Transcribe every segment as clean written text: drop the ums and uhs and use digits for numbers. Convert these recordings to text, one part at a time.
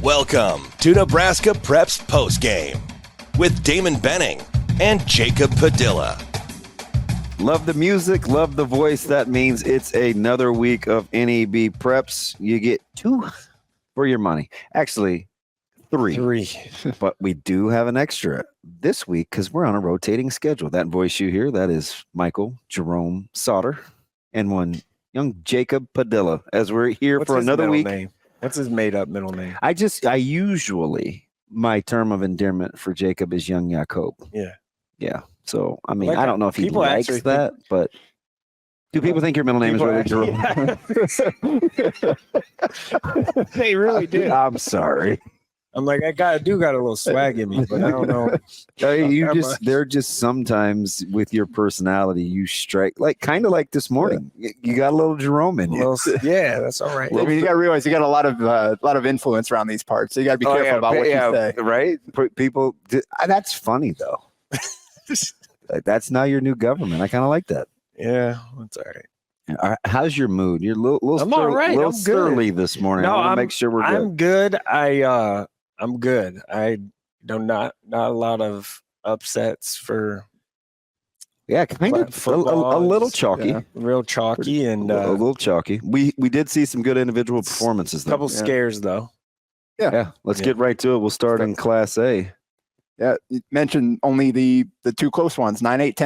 Welcome to Nebraska Preps Postgame with Damon Benning and Jacob Padilla. Love the music, love the voice. That means it's another week of NEB Preps. You get 2 for your money. Actually, 3. But we do have an extra this week because we're on a rotating schedule. That voice you hear, that is Michael Jerome Sautter and one young Jacob Padilla as we're here for another week. Name? What's his made-up middle name? I usually, my term of endearment for Jacob is young Jacob. Yeah. So, I mean, I don't know if he likes that, but do people think your middle name is really Jerome? They really do. I'm sorry. I'm like, I do got a little swag in me, but I don't know. They're just sometimes with your personality, you strike kind of like this morning. You got a little Jerome in you. Yeah, that's all right. I mean, you got to realize you got a lot of influence around these parts, so you got to be careful about what you say. Right? People, that's funny though. That's now your new government. I kind of like that. Yeah, that's all right. How's your mood? You're a little I'm all right. little I'm surly good. this morning. No, I want to make sure we're good. I'm good. I'm good. I don't not a lot of upsets for. Yeah, kind of a little chalky, real chalky, and a little chalky. We did see some good individual performances. A couple scares though. Yeah. Let's get right to it. We'll start in Class A. Yeah, you mentioned only the 2 close ones. 9-8,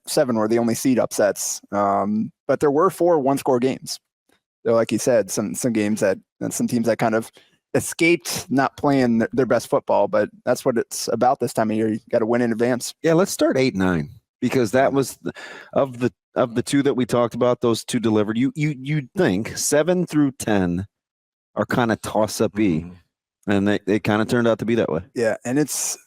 10-7 were the only seed upsets. But there were 4 one-score games. So like you said, some games and some teams that kind of escaped not playing their best football. But that's what it's about this time of year. You got to win in advance. Yeah, let's start 8-9 because that was of the 2 that we talked about. Those 2 delivered. You'd think 7 through 10 are kind of toss-up-y, and they kind of turned out to be that way. Yeah, and it's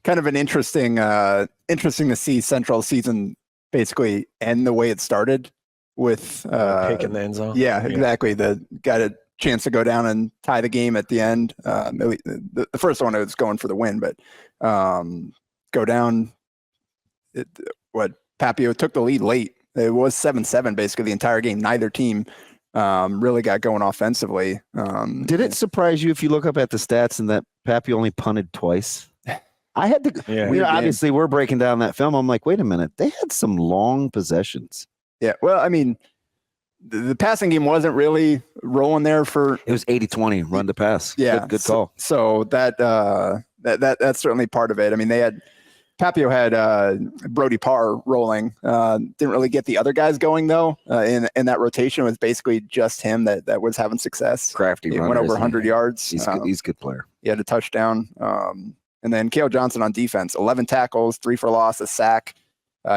kind of an interesting to see Central season basically end the way it started with pick in the end zone. Yeah, exactly. Got a chance to go down and tie the game at the end. The first one was going for the win, but go down. Papio took the lead late. It was 7-7 basically the entire game. Neither team really got going offensively. Did it surprise you if you look up at the stats and that Papio only punted twice? I had to. Obviously, we're breaking down that film. I'm like, wait a minute. They had some long possessions. Yeah. Well, I mean, the passing game wasn't really rolling there for. It was 80-20 run to pass. Yeah. Good call. So that's certainly part of it. I mean, Papio had Brody Parr rolling. Didn't really get the other guys going though. In that rotation, it was basically just him that was having success. Crafty. He went over 100 yards. He's a good player. He had a touchdown. And then Cale Johnson on defense, 11 tackles, 3 for loss, a sack.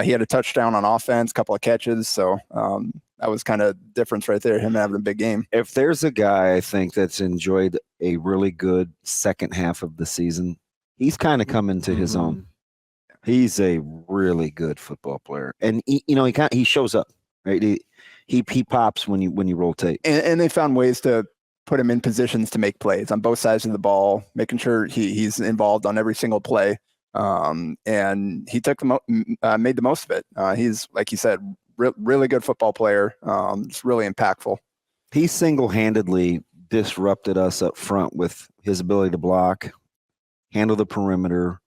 He had a touchdown on offense, couple of catches. So that was kind of difference right there, him having a big game. If there's a guy I think that's enjoyed a really good second half of the season, he's kind of come into his own. He's a really good football player. And, he shows up, right? He pops when you rotate. And they found ways to put him in positions to make plays on both sides of the ball, making sure he's involved on every single play. And he took made the most of it. He's, like you said, really good football player. It's really impactful. He single-handedly disrupted us up front with his ability to block, handle the perimeter.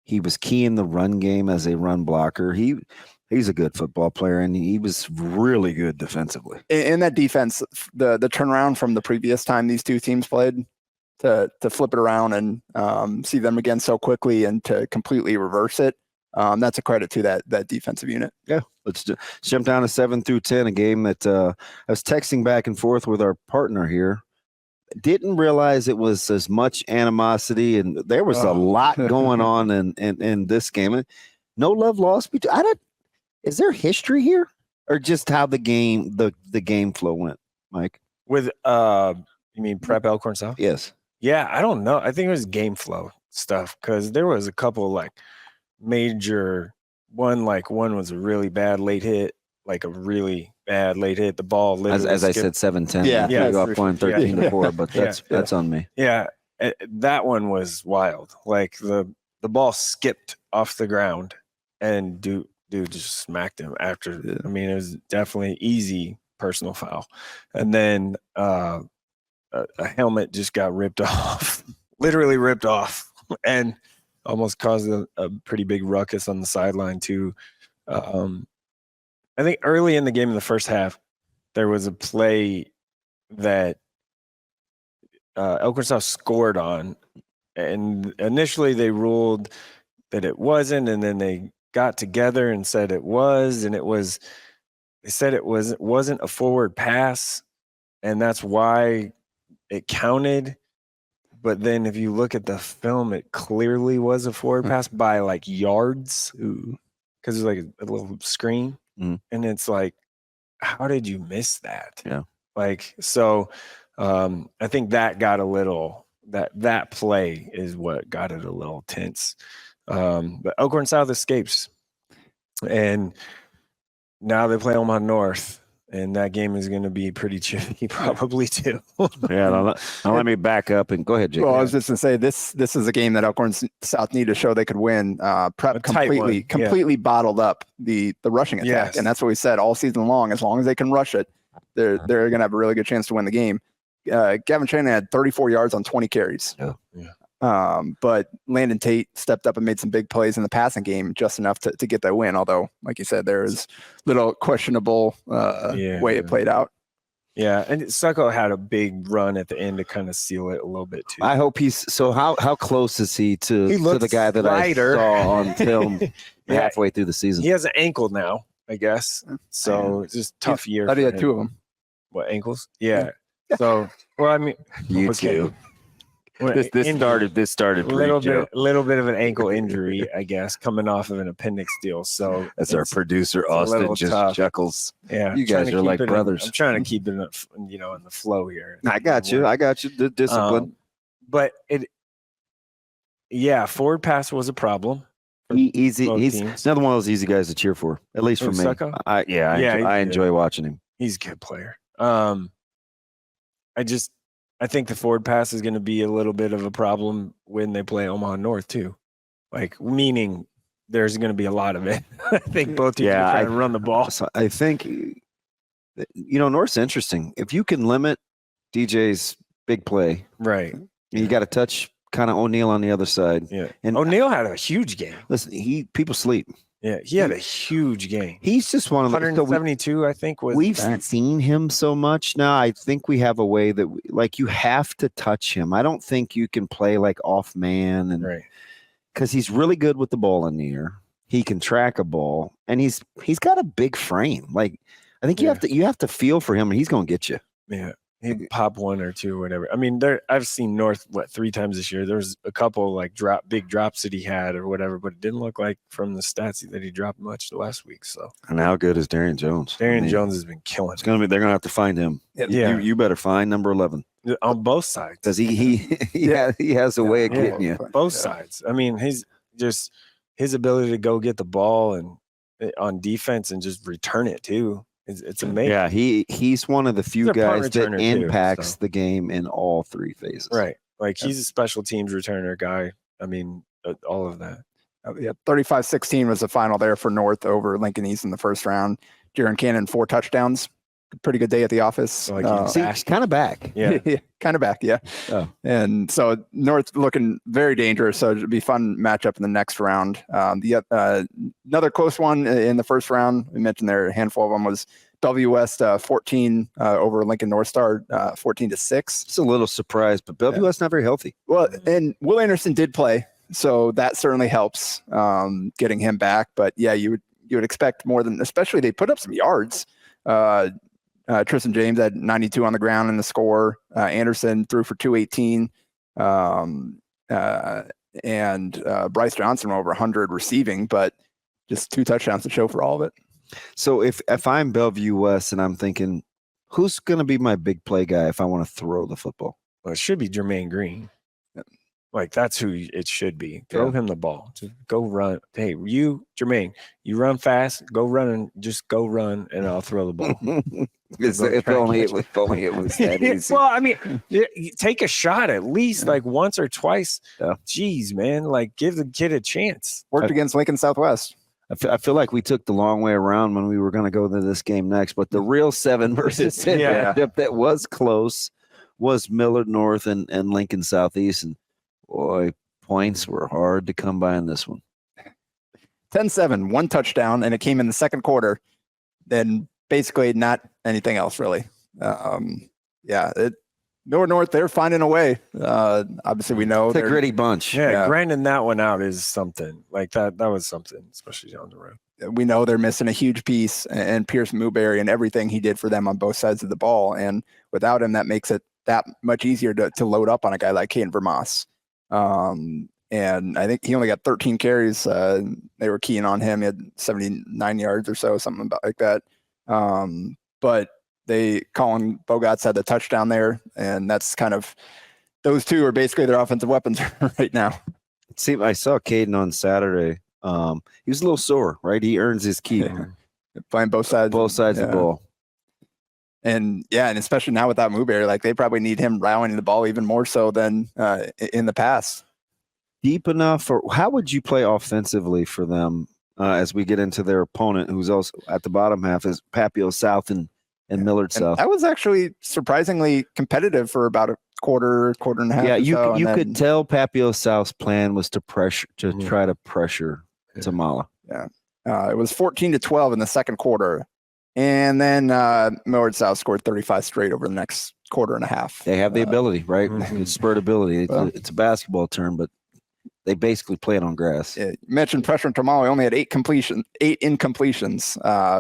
He was key in the run game as a run blocker. He's a good football player, and he was really good defensively. In that defense, the turnaround from the previous time these 2 teams played to flip it around and see them again so quickly and to completely reverse it, that's a credit to that defensive unit. Yeah, let's jump down to 7 through 10, a game that I was texting back and forth with our partner here. Didn't realize it was as much animosity, and there was a lot going on in this game. No love lost between. Is there history here, or just how the game flow went, Mike? With you mean Prep Elkhorn South? Yes. Yeah, I don't know. I think it was game flow stuff because there was a couple major one was a really bad late hit, a really bad late hit. The ball literally as I said 7-10. Yeah, go off point 13-4, but that's on me. Yeah, that one was wild. The ball skipped off the ground and dude just smacked him after. I mean, it was definitely easy personal foul. And then a helmet just got ripped off, literally ripped off, and almost caused a pretty big ruckus on the sideline too. I think early in the game in the first half, there was a play that Elkhorn South scored on, and initially they ruled that it wasn't, and then they got together and said it was, and they said it wasn't a forward pass, and that's why it counted. But then if you look at the film, it clearly was a forward pass by like yards, because there's like a little screen, and it's like, how did you miss that? Yeah. Like, so I think that got a little, that play is what got it a little tense. But Elkhorn South escapes, and now they play Omaha North, and that game is going to be pretty tricky, probably too. Yeah, now let me back up and go ahead, Jake. Well, I was just going to say this is a game that Elkhorn South needed to show they could win. Prep completely bottled up the rushing attack, and that's what we said all season long. As long as they can rush it, they're going to have a really good chance to win the game. Gavin Shannon had 34 yards on 20 carries. Yeah. But Landon Tate stepped up and made some big plays in the passing game, just enough to get that win. Although, like you said, there is little questionable way it played out. Yeah, and Succo had a big run at the end to kind of seal it a little bit too. I hope so how close is he to the guy that lighter. I saw on film halfway through the season? He has an ankle now, I guess. So it's just tough year. I thought he had two of them. What, ankles? Yeah. So, well, I mean, you too. This started a little bit of an ankle injury, I guess, coming off of an appendix deal. So that's our producer Austin just tough. Chuckles. Yeah, you guys are like brothers. I'm trying to keep it, in the flow here. I got you. The discipline. But forward pass was a problem. He's another one of those easy guys to cheer for, at least for me. Succo? I enjoy watching him. He's a good player. I think the forward pass is going to be a little bit of a problem when they play Omaha North too. Like, meaning there's going to be a lot of it. I think both teams are trying to run the ball. So I think, North's interesting. If you can limit DJ's big play, right? You got to touch kind of O'Neal on the other side. Yeah, and O'Neal had a huge game. Listen, people sleep. Yeah, he had a huge game. He's just one of the 172, I think. We've seen him so much now. I think we have a way that you have to touch him. I don't think you can play like off man, and because he's really good with the ball in the air. He can track a ball, and he's got a big frame. Like, I think you have to feel for him, and he's going to get you. Yeah. He'd pop one or two or whatever. I mean, I've seen North 3 times this year. There was a couple like big drops that he had or whatever, but it didn't look like from the stats that he dropped much last week. So, and how good is Darian Jones? Jones has been killing. They're going to have to find him. Yeah, you better find number 11 on both sides because he has a way of getting you. Both sides. I mean, his ability to go get the ball and on defense and just return it too. It's amazing. Yeah, he's one of the few guys that impacts the game in all 3 phases. Right. Like, he's a special teams returner guy. I mean, all of that. 35-16 was the final there for North over Lincoln East in the first round. Jaron Cannon, 4 touchdowns. Pretty good day at the office. So he's kind of back. Yeah. Kind of back. Yeah. Oh. And so North looking very dangerous. So it'd be a fun matchup in the next round. Another close one in the first round. We mentioned there a handful of them was Bellevue West 14 over Lincoln North Star 14-6. It's a little surprised, but Bellevue West not very healthy. Well, and Will Anderson did play, so that certainly helps getting him back. But yeah, you would expect more than, especially they put up some yards. Tristan James had 92 on the ground in the score. Anderson threw for 218. And Bryce Johnson over 100 receiving, but just 2 touchdowns to show for all of it. So if I'm Bellevue West and I'm thinking, who's going to be my big play guy if I want to throw the football? Well, it should be Jermaine Green. Like, that's who it should be. Throw him the ball. Just go run. Hey, Jermaine, you run fast. Go run and just go run, and I'll throw the ball. if only it was that easy. Well, I mean, take a shot at least like once or twice. Yeah. Jeez, man. Like, give the kid a chance. Worked against Lincoln Southwest. I feel like we took the long way around when we were going to go to this game next, but the real 7 versus 10 matchup that was close was Millard North and Lincoln Southeast. And boy, points were hard to come by in this one. 10-7, one touchdown, and it came in the second quarter. Then basically not anything else really. Millard North, they're finding a way. Obviously, we know it's a gritty bunch. Yeah, grinding that one out is something. Like that was something, especially on the road. We know they're missing a huge piece, and Pierce Newberry and everything he did for them on both sides of the ball. And without him, that makes it that much easier to load up on a guy like Caden Vermas. And I think he only got 13 carries. They were keying on him. He had 79 yards or so, something about like that. But Colin Bogots had the touchdown there, and that's kind of those two are basically their offensive weapons right now. See, I saw Caden on Saturday. He was a little sore, right? He earns his keep. Playing both sides of the ball. And especially now without Newberry, like they probably need him rallying the ball even more so than in the past. Deep enough, or how would you play offensively for them as we get into their opponent, who's also at the bottom half, is Papio-South and Millard South? That was actually surprisingly competitive for about a quarter and a half. Yeah, you could tell Papio-South's plan was to try to pressure Tamala. Yeah, it was 14-12 in the second quarter, and then Millard South scored 35 straight over the next quarter and a half. They have the ability, right? It's spurt ability. It's a basketball term, but they basically play it on grass. Yeah, you mentioned pressure on Tamale. Only had 8 incompletions.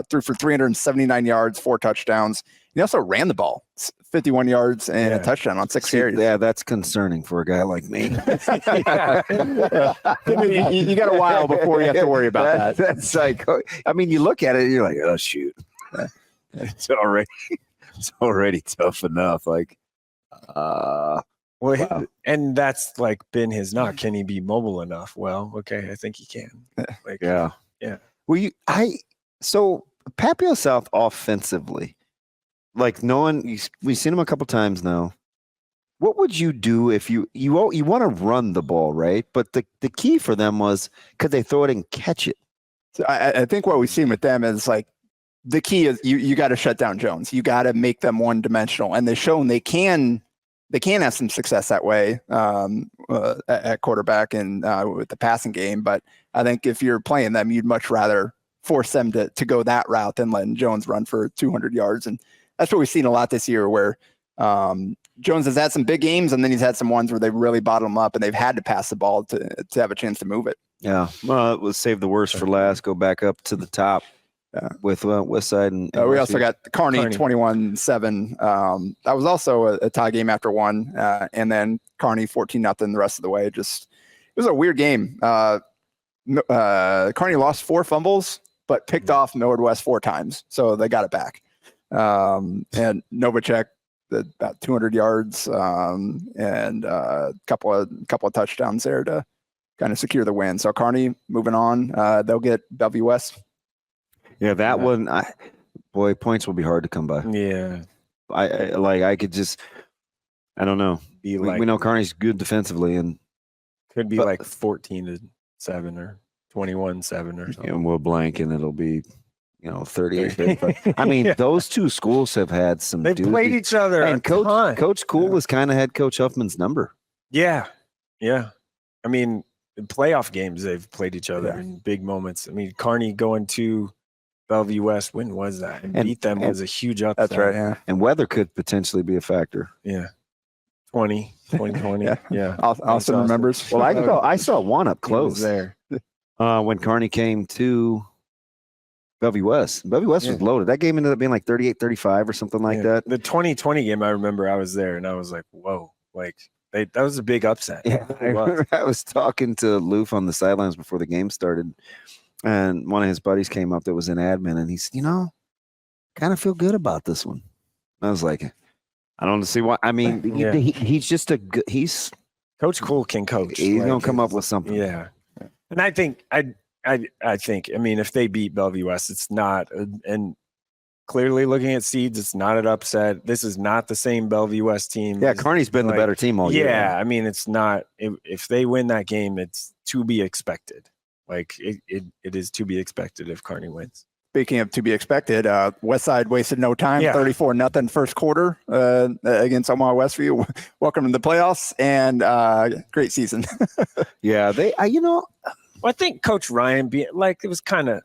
Threw for 379 yards, 4 touchdowns. He also ran the ball, 51 yards and a touchdown on 6 carries. Yeah, that's concerning for a guy like me. You got a while before you have to worry about that. That's like, I mean, you look at it and you're like, oh shoot, it's already tough enough. Like, wow. And that's like been his knock. Can he be mobile enough? Well, okay, I think he can. Like, yeah. Well, so Papio-South offensively, like we've seen him a couple times now. What would you do if you want to run the ball, right? But the key for them was, could they throw it and catch it? So I think what we've seen with them is like the key is you got to shut down Jones. You got to make them one dimensional, and they've shown they can have some success that way at quarterback and with the passing game. But I think if you're playing them, you'd much rather force them to go that route than letting Jones run for 200 yards. And that's what we've seen a lot this year, where Jones has had some big games, and then he's had some ones where they've really bottomed him up and they've had to pass the ball to have a chance to move it. Yeah. Well, it was save the worst for last, go back up to the top. With Westside and we also got Kearney 21-7. That was also a tie game after one, and then Kearney 14-0 the rest of the way. It was a weird game. Kearney lost 4 fumbles, but picked off Millard West 4 times, so they got it back. And Novacek about 200 yards and a couple of touchdowns there to kind of secure the win. So Kearney moving on. They'll get Bellevue West. Yeah, that one, points will be hard to come by. Yeah. I could just, I don't know. We know Kearney's good defensively, and could be like 14-7 or 21-7 or something. And we'll blank, and it'll be, 38. I mean, those two schools have had some. They've played each other. And Coach Cool has kind of had Coach Huffman's number. Yeah. I mean, in playoff games, they've played each other in big moments. I mean, Kearney going to Bellevue West, when was that? And beat them was a huge upset. That's right, yeah. And weather could potentially be a factor. Yeah. 2020. Yeah. Austin remembers. Well, I saw one up close there. When Kearney came to Bellevue West. Bellevue West was loaded. That game ended up being like 38-35 or something like that. The 2020 game, I remember I was there, and I was like, whoa. Like, that was a big upset. Yeah, I was talking to Loof on the sidelines before the game started. And one of his buddies came up that was in admin, and he said, kind of feel good about this one. I was like, I don't see why. I mean, he's just he's Coach Cool can coach. He's going to come up with something. Yeah. And I think, I mean, if they beat Bellevue West, it's not, and clearly looking at seeds, it's not an upset. This is not the same Bellevue West team. Yeah, Kearney's been the better team all year. Yeah, I mean, it's not, if they win that game, it's to be expected. Like, it is to be expected if Kearney wins. Speaking of to be expected, Westside wasted no time, Yeah. 34-0 first quarter against Omaha Westview. Welcome to the playoffs and great season. Yeah, Well, I think Coach Ryan, it was kind of,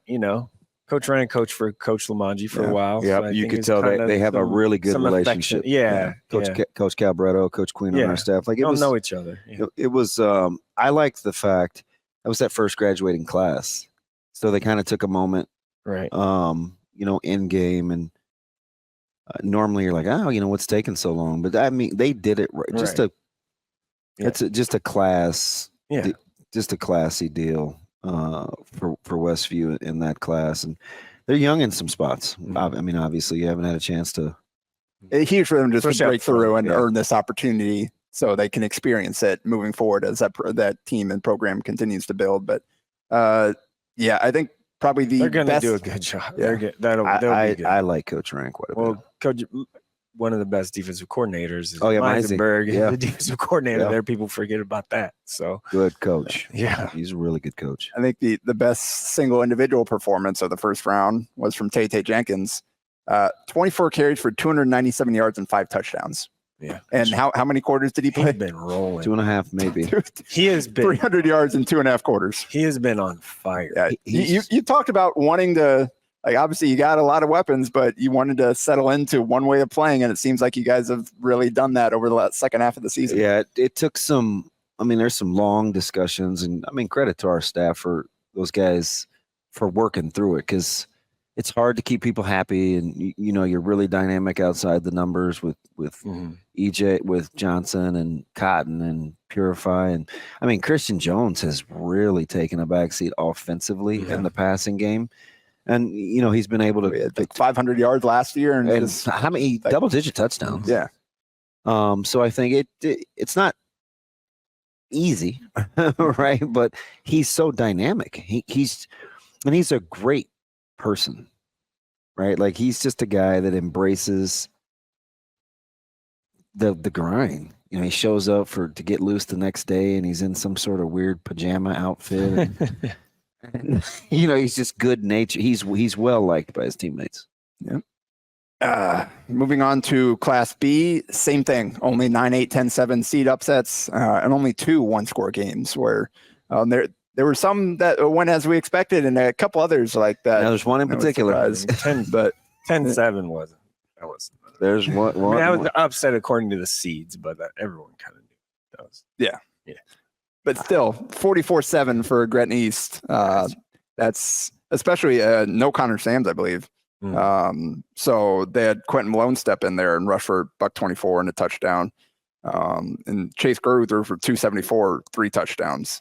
Coach Ryan coached for Coach Lamanji for a while. Yeah, so I you think could it's tell kinda they have a really good some relationship. affection. Yeah. Coach Calbretto, Coach Queen on our staff. Like, They all know each other. Yeah. It was. I liked the fact that was that first graduating class, so they kind of took a moment, Right. In game, and normally you're like, what's taking so long? But I mean, they did it right. It's just a class. Yeah. Just a classy deal for Westview in that class, and they're young in some spots. I mean, obviously, you haven't had a chance to. Huge for them just to break through and yeah. earn this opportunity so they can experience it moving forward as that team and program continues to build. But I think probably They're going to best, do a good job. Yeah. They're good. They'll be good. I like Coach Ryan quite a bit. Well, Coach, one of the best defensive coordinators is amazing. Meisenberg, Yeah. the defensive coordinator Yeah. there. People forget about that. So Good coach. Yeah. He's a really good coach. I think the best single individual performance of the first round was from Tay Jenkins. 24 carries for 297 yards and 5 touchdowns. Yeah. And how many quarters did he He's play? been rolling. 2.5 maybe. He has been 300 yards in 2.5 quarters. He has been on fire. Yeah, you talked about wanting to, like, obviously you got a lot of weapons, but you wanted to settle into one way of playing, and it seems like you guys have really done that over the second half of the season. Yeah, it took some. I mean, there's some long discussions, and I mean, credit to our staff for those guys for working through it, because it's hard to keep people happy, and you're really dynamic outside the numbers with EJ, with Johnson and Cotton and Purify, and I mean, Christian Jones has really taken a backseat offensively in the passing game. And he's been able to like 500 yards last year, and just, how many double-digit touchdowns? Yeah. So I think it's not easy, right? But he's so dynamic. He's a great person, right? Like, he's just a guy that embraces the grind. He shows up to get loose the next day, and he's in some sort of weird pajama outfit. And, he's just good nature. He's well liked by his teammates. Yeah. Moving on to Class B, same thing. Only 9-8, 10-7 seed upsets, and only 2 one-score games. Where there were some that went as we expected, and a couple others like that. Now, there's one in particular, but 10-7 wasn't. That was. There's one. That was upset according to the seeds, but everyone kind of knew that was. Yeah. Yeah. But still, 44-7 for Gretna East. That's especially no Connor Sams, I believe. So they had Quentin Malone step in there and rush for $124 and a touchdown. And Chase Grew threw for 274, 3 touchdowns.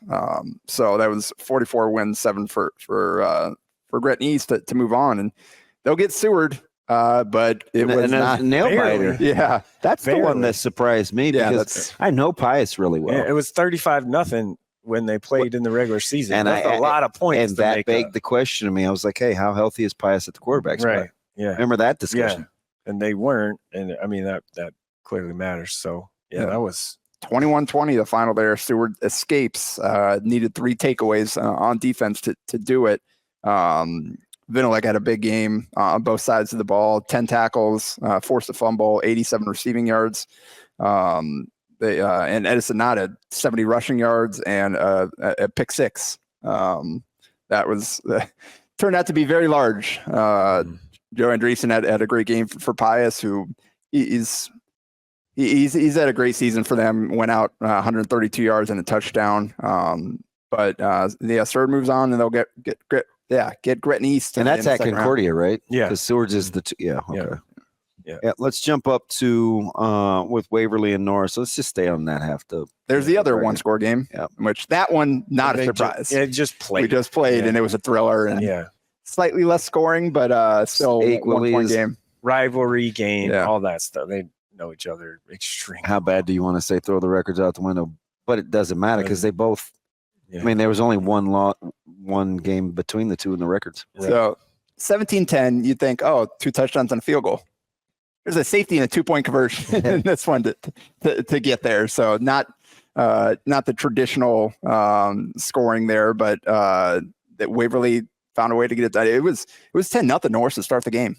So that was 44 wins, 7 for Gretna East to move on, and they'll get Seward. But it was not a nail biter. Yeah, that's the one that surprised me, because I know Pius really well. Yeah, it was 35-0 when they played in the regular season. And that's a lot of points. And that begged the question to me. I was like, hey, how healthy is Pius at the quarterback spot? Right. Yeah. Remember that discussion? Yeah. And they weren't. And I mean, that clearly matters. So, that was 21-20, the final there. Seward escapes, needed 3 takeaways on defense to do it. Vinilek had a big game on both sides of the ball, 10 tackles, forced a fumble, 87 receiving yards. And Edison Knott had 70 rushing yards and a pick 6. That was turned out to be very large. Joe Andreessen had a great game for Pius, who he's had a great season for them. Went out 132 yards and a touchdown. But Seward moves on, and they'll get Gretna East. And that's at Concordia, right? Yeah. Because Seward's is the okay. Yeah. Let's jump up to with Waverly and Norris. Let's just stay on that half. There's the other one-score game, which that one, not a surprise. We just played, and it was a thriller, and slightly less scoring, but still equally 1-point game. Rivalry game, all that stuff. They know each other extremely. How bad do you want to say throw the records out the window? But it doesn't matter, because they both. I mean, there was only one game between the two in the records. Right. So 17-10, you'd think, 2 touchdowns and a field goal. There's a safety and a 2-point conversion in this one to get there. So not the traditional scoring there, but that Waverly found a way to get it done. It was 10-0 Norris to start the game,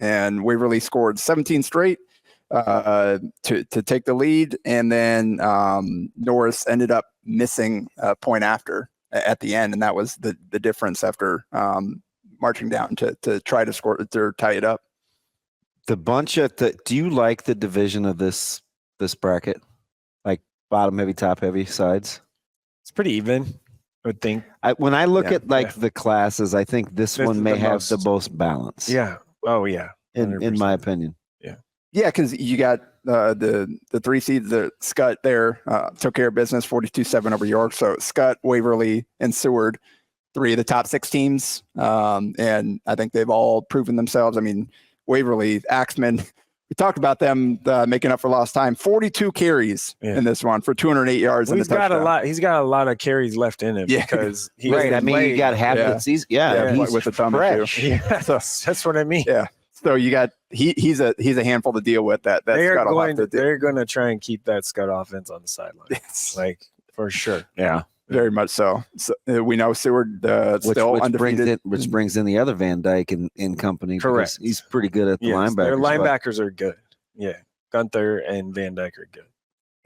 and Waverly scored 17 straight to take the lead, and then Norris ended up missing a point after at the end, and that was the difference after marching down to try to score to tie it up. The bunch do you like the division of this bracket? Like bottom heavy, top heavy sides? It's pretty even, I would think. When I look at the classes, I think this one may have the most balance. Yeah. Oh yeah. In my opinion. Yeah, because you got the 3 seeds, the Scott there took care of business 42-7 over York. So Scott, Waverly, and Seward, 3 of the top 6 teams. And I think they've all proven themselves. I mean, Waverly, Axman, we talked about them making up for lost time. 42 carries in this one for 208 yards. Well, he's got a lot of carries left in him because he right. I mean, you got half the season. Yeah, he's with the thumb fresh. Yeah, so that's what I mean. Yeah. So you got he's a handful to deal with. They're going to try and keep that Scott offense on the sideline, like for sure. Yeah, very much so. So we know Seward still undefeated, which brings in the other Van Dyke and company. Correct. He's pretty good at the linebackers. Their linebackers are good. Yeah, Gunther and Van Dyke are good.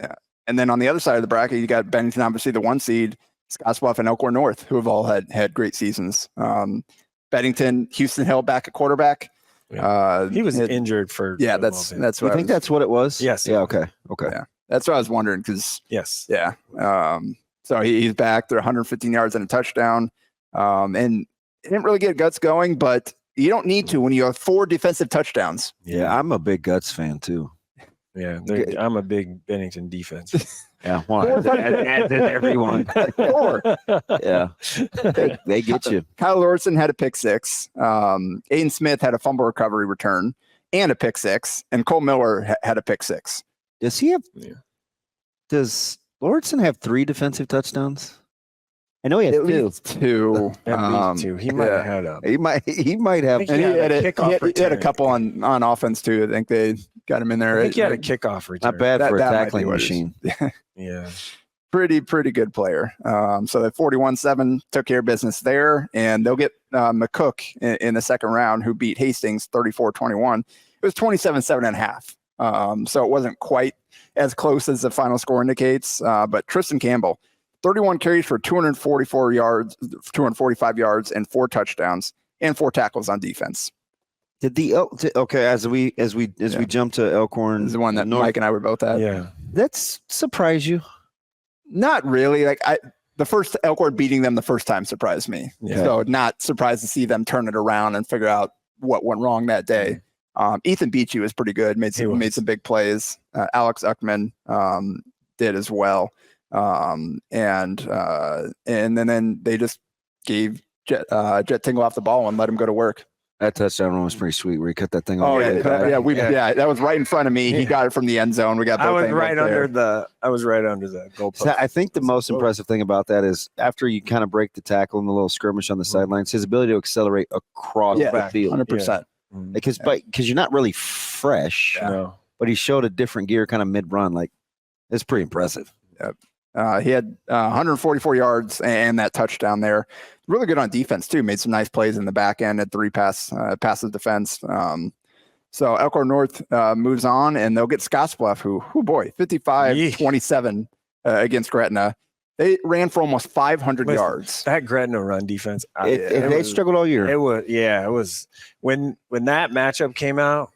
Yeah, and then on the other side of the bracket, you got Bennington, obviously the 1 seed, Scottsbluff and Elkhorn North, who have all had great seasons. Bennington, Houston Hill back at quarterback. Yeah. He was injured for that's what I think that's what it was. Yes. Yeah. Okay. Yeah, that's what I was wondering because yeah. So he's back. They're 115 yards and a touchdown, and he didn't really get guts going, but you don't need to when you have 4 defensive touchdowns. Yeah, I'm a big Guts fan too. Yeah, I'm a big Bennington defense. Yeah, as did everyone. 4. Yeah, they get you. Kyle Lordson had a pick 6. Aiden Smith had a fumble recovery return and a pick 6, and Cole Miller had a pick 6. Does he have? Yeah. Does Lordson have 3 defensive touchdowns? I know he has 2. At least 2. He might have had a. He might have. And he had a couple on offense too. I think they got him in there. I think he had a kickoff return. Not bad for a tackling machine. Yeah. Pretty good player. So the 41-7 took care of business there, and they'll get McCook in the second round, who beat Hastings 34-21. It was 27-7.5. So it wasn't quite as close as the final score indicates. But Tristan Campbell, 31 carries for 245 yards, and 4 touchdowns and 4 tackles on defense. Did as we jump to Elkhorn, this is the one that Mike and I were both at. Yeah, that's surprise you? Not really. Like the first Elkhorn beating them the first time surprised me. Yeah. So not surprised to see them turn it around and figure out what went wrong that day. Ethan Beachy was pretty good. Made some big plays. Alex Uckman did as well. And then they just gave Jet Tingle off the ball and let him go to work. That touchdown run was pretty sweet where he cut that thing off. That was right in front of me. He got it from the end zone. We got. I was right under the goalpost. So I think the most impressive thing about that is after you kind of break the tackle in the little skirmish on the sidelines, his ability to accelerate across the field. 100%. Because you're not really fresh, but he showed a different gear kind of mid-run. Like it's pretty impressive. Yep. He had 144 yards and that touchdown there. Really good on defense too. Made some nice plays in the back end at 3 passive defense. So Elkhorn North moves on, and they'll get Scottsbluff, who 55-27 against Gretna. They ran for almost 500 yards. That Gretna run defense. They struggled all year. It was when that matchup came out.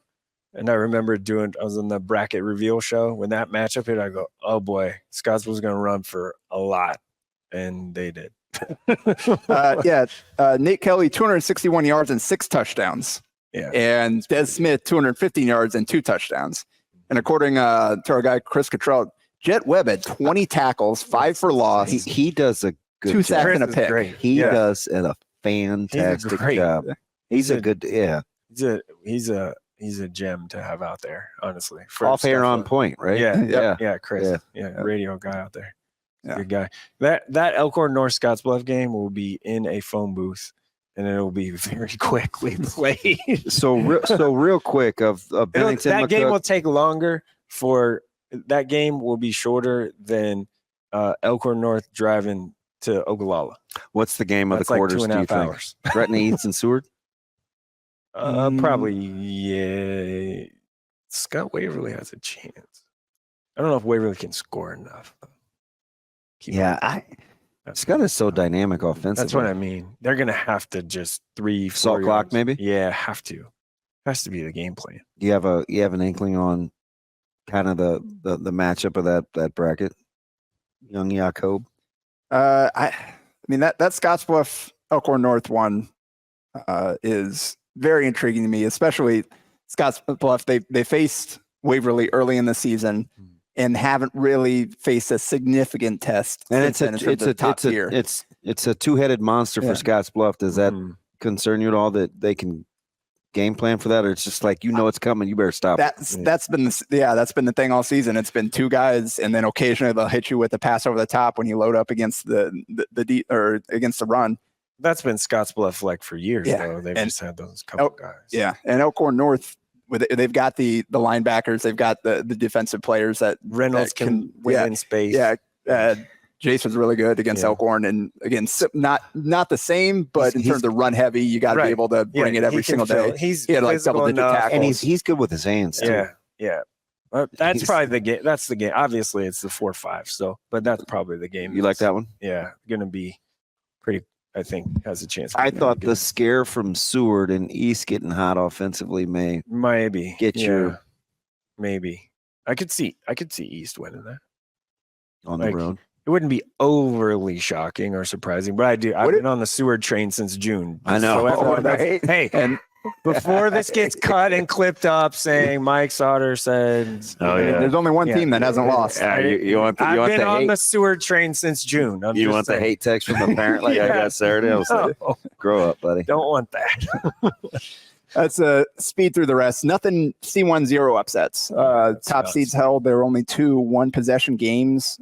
And I remember I was on the bracket reveal show. When that matchup hit, I go, oh boy, Scotts was going to run for a lot. And they did. Nate Kelly, 261 yards and 6 touchdowns. Yeah. And Des Smith, 215 yards and 2 touchdowns. And according to our guy, Chris Cottrell, Jet Webb had 20 tackles, 5 for loss. He does a good 2 sacks and a pick. Great. He does a fantastic job. He's a good. He's a gem to have out there, honestly. Off air on point, right? Yeah, Chris. Yeah, radio guy out there. Good guy. That Elkhorn North Scottsbluff game will be in a phone booth, and it will be very quickly played. So real quick of Bennington. That game will take longer. That game will be shorter than Elkhorn North driving to Ogallala. What's the game of That's the quarters? like 2.5 do you think? hours. Gretna East and Seward. Probably, yeah. Scott Waverly has a chance. I don't know if Waverly can score enough. Scott is so dynamic offensively. That's what I mean. They're going to have to just 3-4 Salt clock, yards. maybe? Yeah, have to. Has to be the game plan. You have an inkling on kind of the matchup of that bracket? Young Jacob. I mean that Scottsbluff Elkhorn North one is very intriguing to me, especially Scottsbluff. They faced Waverly early in the season and haven't really faced a significant test. And it's a top tier. It's a two-headed monster for Scottsbluff. Does that concern you at all that they can game plan for that, or it's just like it's coming, you better stop? That's been the thing all season. It's been two guys, and then occasionally they'll hit you with a pass over the top when you load up against the against the run. That's been Scottsbluff like for years though. They've just had those couple guys. Yeah, and Elkhorn North, they've got the linebackers, they've got the defensive players that Reynolds can win in space. Yeah, Jason's really good against Elkhorn, and again, not the same, but in terms of run heavy, you got to be able to bring it every single day. He had like double-digit tackles, and he's good with his hands too. Yeah. That's probably the game. That's the game. Obviously, it's the 4-5. So, but that's probably the game. You like that one? Yeah, going to be pretty. I think has a chance. I thought the scare from Seward and East getting hot offensively may get you. Maybe I could see East winning that on the road. It wouldn't be overly shocking or surprising, but I've been on the Seward train since June. I know. Hey, and before this gets cut and clipped up saying Mike Sautter said, there's only one team that hasn't lost. I've been on the Seward train since June. You want the hate text from the parent like I got Saturday? I was like, grow up, buddy. Don't want that. That's a speed through the rest. Nothing C1-0 upsets. Top seeds held. There were only 2 one-possession games.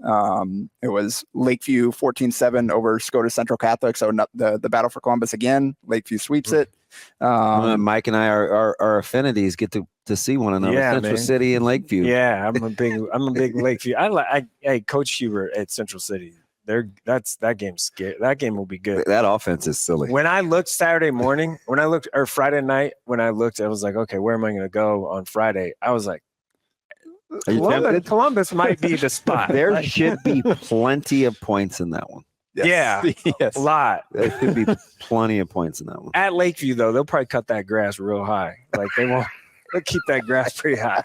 It was Lakeview 14-7 over Scotus Central Catholic. So the battle for Columbus again. Lakeview sweeps it. Mike and I, our affinities get to see one another. Central City and Lakeview. Yeah, I'm a big Lakeview. I Coach Hubert at Central City. That game's scary. That game will be good. That offense is silly. When I looked Saturday morning, or Friday night, I was like, okay, where am I going to go on Friday? I was like, Columbus might be the spot. There should be plenty of points in that one. Yes. Yeah, a lot. There could be plenty of points in that one. At Lakeview, though, they'll probably cut that grass real high. Like they won't. They'll keep that grass pretty high.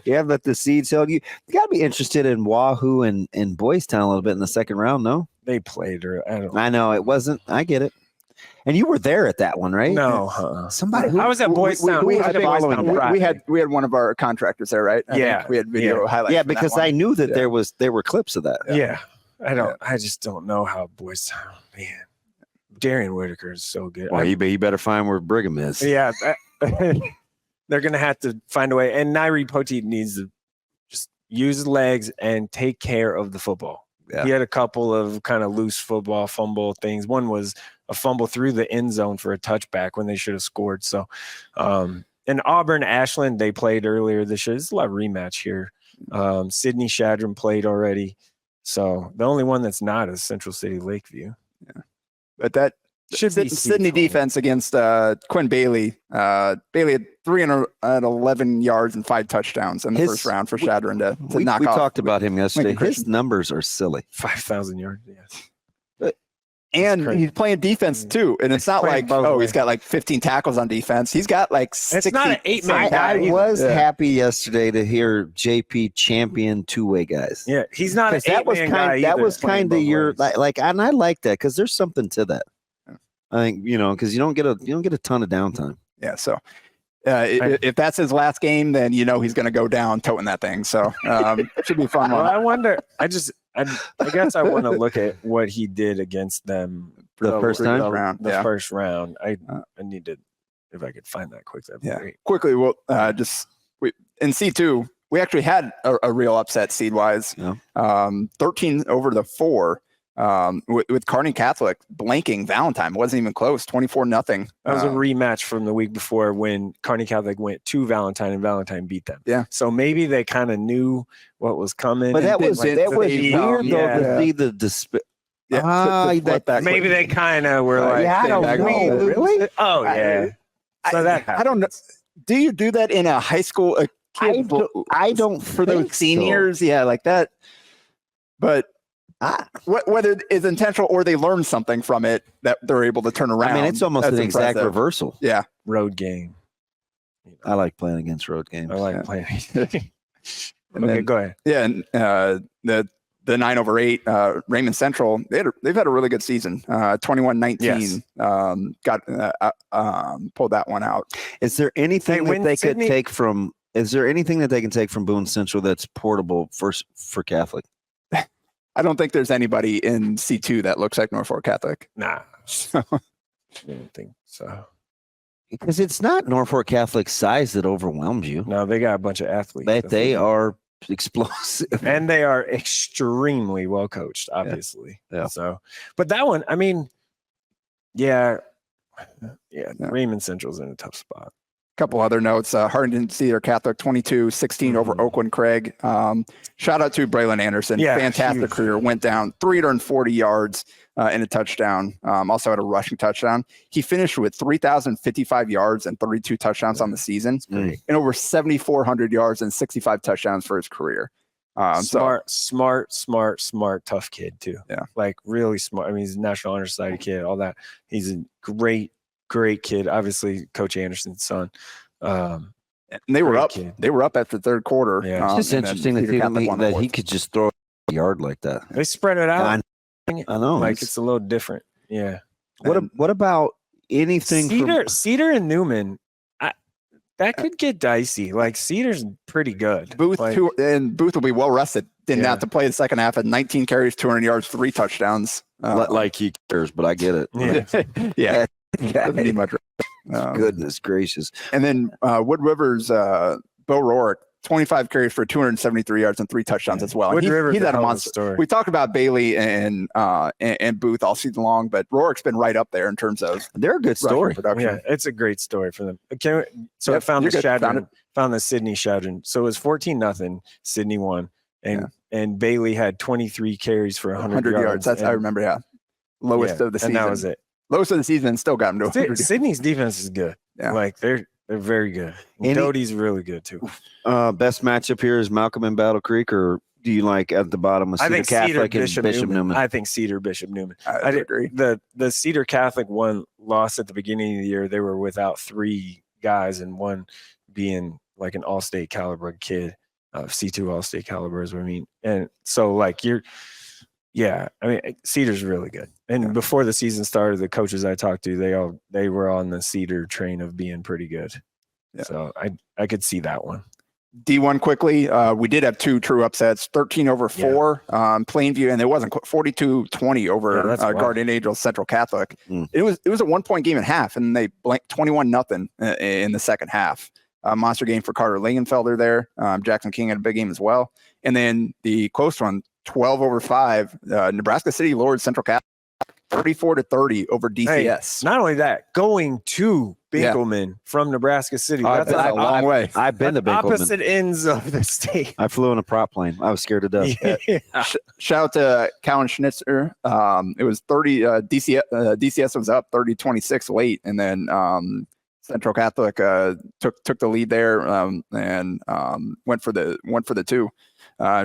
Let the seeds held. You got to be interested in Wahoo and Boys Town a little bit in the second round, no? They played her. I know it wasn't. I get it. And you were there at that one, right? No, somebody. I was at Boys Town. We had one of our contractors there, right? I think we had video highlights. Yeah, because I knew that there were clips of that. Yeah, I just don't know how Boys Town, man. Darian Whitaker is so good. Well, you better find where Brigham is. Yeah, they're gonna have to find a way. And Nairi Poteet needs to just use his legs and take care of the football. Yeah. He had a couple of kind of loose football fumble things. One was a fumble through the end zone for a touchback when they should have scored. So, and Auburn Ashland, they played earlier this year. There's a lot of rematch here. Sydney Shadron played already. So the only one that's not is Central City Lakeview. Yeah. But that should be Sydney defense against Quinn Bailey. Bailey had 311 yards and 5 touchdowns in the first round for Shadron to knock off. We talked about him yesterday. His numbers are silly. 5,000 yards, yes. And he's playing defense too. And it's not like, he's got like 15 tackles on defense. He's got like 60. It's not an 8-man guy. I was happy yesterday to hear JP champion two-way guys. Yeah, he's not an 8-man guy. That was kind of your and I like that because there's something to that. I think because you don't get a ton of downtime. Yeah, so if that's his last game, then he's going to go down toting that thing. So it should be fun. Well, I wonder. I guess I want to look at what he did against them the first round. I need to, if I could find that quick. That'd be great. Quickly, we'll in C2, we actually had a real upset seed wise. 13 over the 4. with Kearney Catholic blanking Valentine. It wasn't even close, 24-0. That was a rematch from the week before when Kearney Catholic went to Valentine and Valentine beat them. Yeah. So maybe they kind of knew what was coming. But that was like, weird though to see the maybe they kind of were like, I don't know. Really? Oh yeah. So I don't know. Do you do that in a high school? I don't for those seniors. So. Yeah, like that. But whether it's intentional or they learn something from it that they're able to turn around. I mean, it's almost an exact reversal. Yeah. Road game. I like playing against road games. I like playing. Okay, go ahead. Yeah, and the 9/8 Raymond Central, they've had a really good season. 21-19. Yes. Pulled that one out. Is there anything that they could take from? Is there anything that they can take from Boone Central that's portable for Catholic? I don't think there's anybody in C2 that looks like Norfolk Catholic. Nah. I don't think so. Because it's not Norfolk Catholic size that overwhelms you. No, they got a bunch of athletes. But they are explosive. And they are extremely well coached, obviously. Yeah. So, but that one, I mean, yeah. Raymond Central's in a tough spot. Couple other notes. Hardin Cedar Catholic 22-16 over Oakland Craig. Shout out to Braylon Anderson. Yeah, fantastic huge. career. Went down 340 yards and a touchdown. Also had a rushing touchdown. He finished with 3,055 yards and 32 touchdowns on the season, and over 7,400 yards and 65 touchdowns for his career. Smart, tough kid too. Yeah, like really smart. I mean, he's a National Honor Society kid. All that. He's a great kid. Obviously, Coach Anderson's son. And they were up. Kid. They were up after the third quarter. Yeah, it's just interesting to see that he could just throw a yard like that. They spread it out. I know. Like it's a little different. Yeah. What about anything? Cedar and Newman? That could get dicey. Like Cedar's pretty good. Booth will be well rested. Didn't have to play the second half at 19 carries, 200 yards, 3 touchdowns. Like he cares, but I get it. Yeah. Doesn't need much. Goodness gracious. And then Wood Rivers, Bo Rourke, 25 carries for 273 yards and 3 touchdowns as well. Wood Rivers he's had a monster story. We talked about Bailey and Booth all season long, but Rourke's been right up there in terms of they're a good story. Production. Yeah, it's a great story for them. I found the Sydney Shadron. So it was 14-0. Sydney won, and Bailey had 23 carries for 100 yards. That's I remember. Yeah, lowest of the season. And that was it. Lowest of the season, still got him to 100. Sydney's defense is good. Yeah. Like they're very good. Doty's really good too. Best matchup here is Malcolm and Battle Creek, or do you like at the bottom of Cedar Catholic and Bishop Newman? I think Cedar Bishop Newman. I agree. The Cedar Catholic one lost at the beginning of the year. They were without 3 guys, and one being like an all-state caliber kid, C2 all-state caliber is what I mean. And so like Cedar's really good. And before the season started, the coaches I talked to, they were on the Cedar train of being pretty good. Yeah. So I could see that one. D1 quickly. We did have 2 true upsets, 13 over 4 Plainview, and it wasn't 42-20 over Guardian Angels Central Catholic. It was a 1-point game and a half, and they blanked 21-0 in the second half. Monster game for Carter Lingenfelder there. Jackson King had a big game as well. And then the close one, 12 over 5, Nebraska City Lords Central Catholic, 34-30 over DCS. Hey, not only that, going to Binkelman from Nebraska City. That's a long way. I've been to Binkelman. Opposite ends of the state. I flew in a prop plane. I was scared to death. Shout out to Cowan Schnitzer. It was 30. DCS was up 30-26 late, and then Central Catholic took the lead there and went for the 2.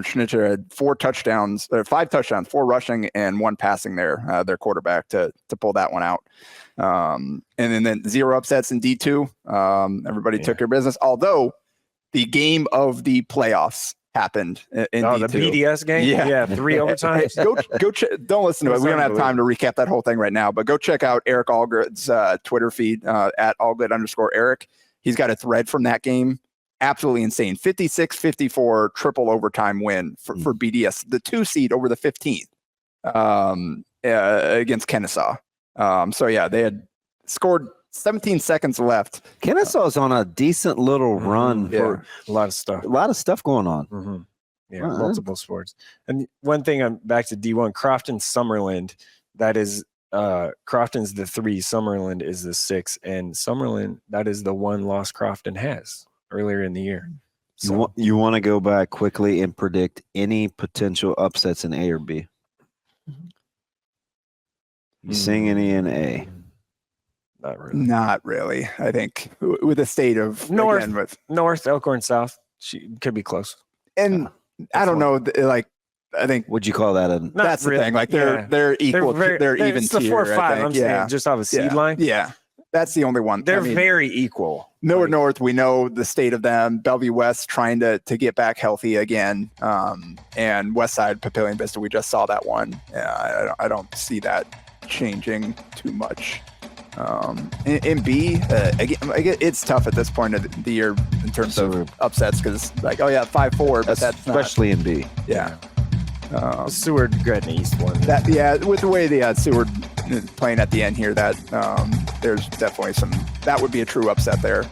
Schnitzer had 5 touchdowns, 4 rushing and 1 passing there, their quarterback to pull that one out. And then 0 upsets in D2. Everybody took their business, although the game of the playoffs happened in D2. The BDS game? Yeah, 3 overtimes. Don't listen to it. We don't have time to recap that whole thing right now, but go check out Eric Allgood's Twitter feed at Allgood_Eric. He's got a thread from that game. Absolutely insane. 56-54 triple overtime win for BDS, the 2 seed over the 15th against Kennesaw. They had scored 17 seconds left. Kennesaw's on a decent little run for a lot of stuff. A lot of stuff going on. Mm-hmm. Yeah, multiple sports. And one thing, I'm back to D1, Crofton, Summerland. That is, Crofton's the 3, Summerland is the 6, and Summerland, that is the one loss Crofton has earlier in the year. So, You want to go back quickly and predict any potential upsets in A or B? You seeing any in A? Not really. I think with the state of North, again, North, Elkhorn South, she could be close. and I don't know, like I think Would you call that a? that's the thing. Like they're equal. They're even It's the tier. 4 or 5. I think. I'm saying just off a seed line. Yeah, that's the only one. They're very equal. Millard North, we know the state of them. Bellevue West trying to get back healthy again. And Westside, Papio Vista, we just saw that one. I don't see that changing too much. In B, again, it's tough at this point of the year in terms of upsets because, like, 5-4, but that's especially in B. Yeah. Seward, Gretna East one. With the way the Seward playing at the end here, that there's definitely that would be a true upset there,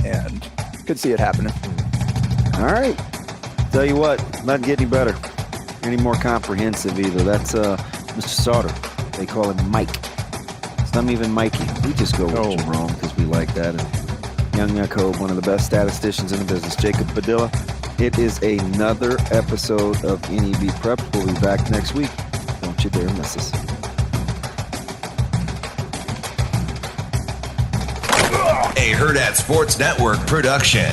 and could see it happening. All right. Tell you what, not getting any better, any more comprehensive either. That's Mr. Sautter. They call him Mike. It's not even Mikey. We just go with Jerome because we like that. And Young Yacob, one of the best statisticians in the business, Jacob Padilla. It is another episode of NEB Prep. We'll be back next week. Don't you dare miss us. A Hurrdat Sports Network production.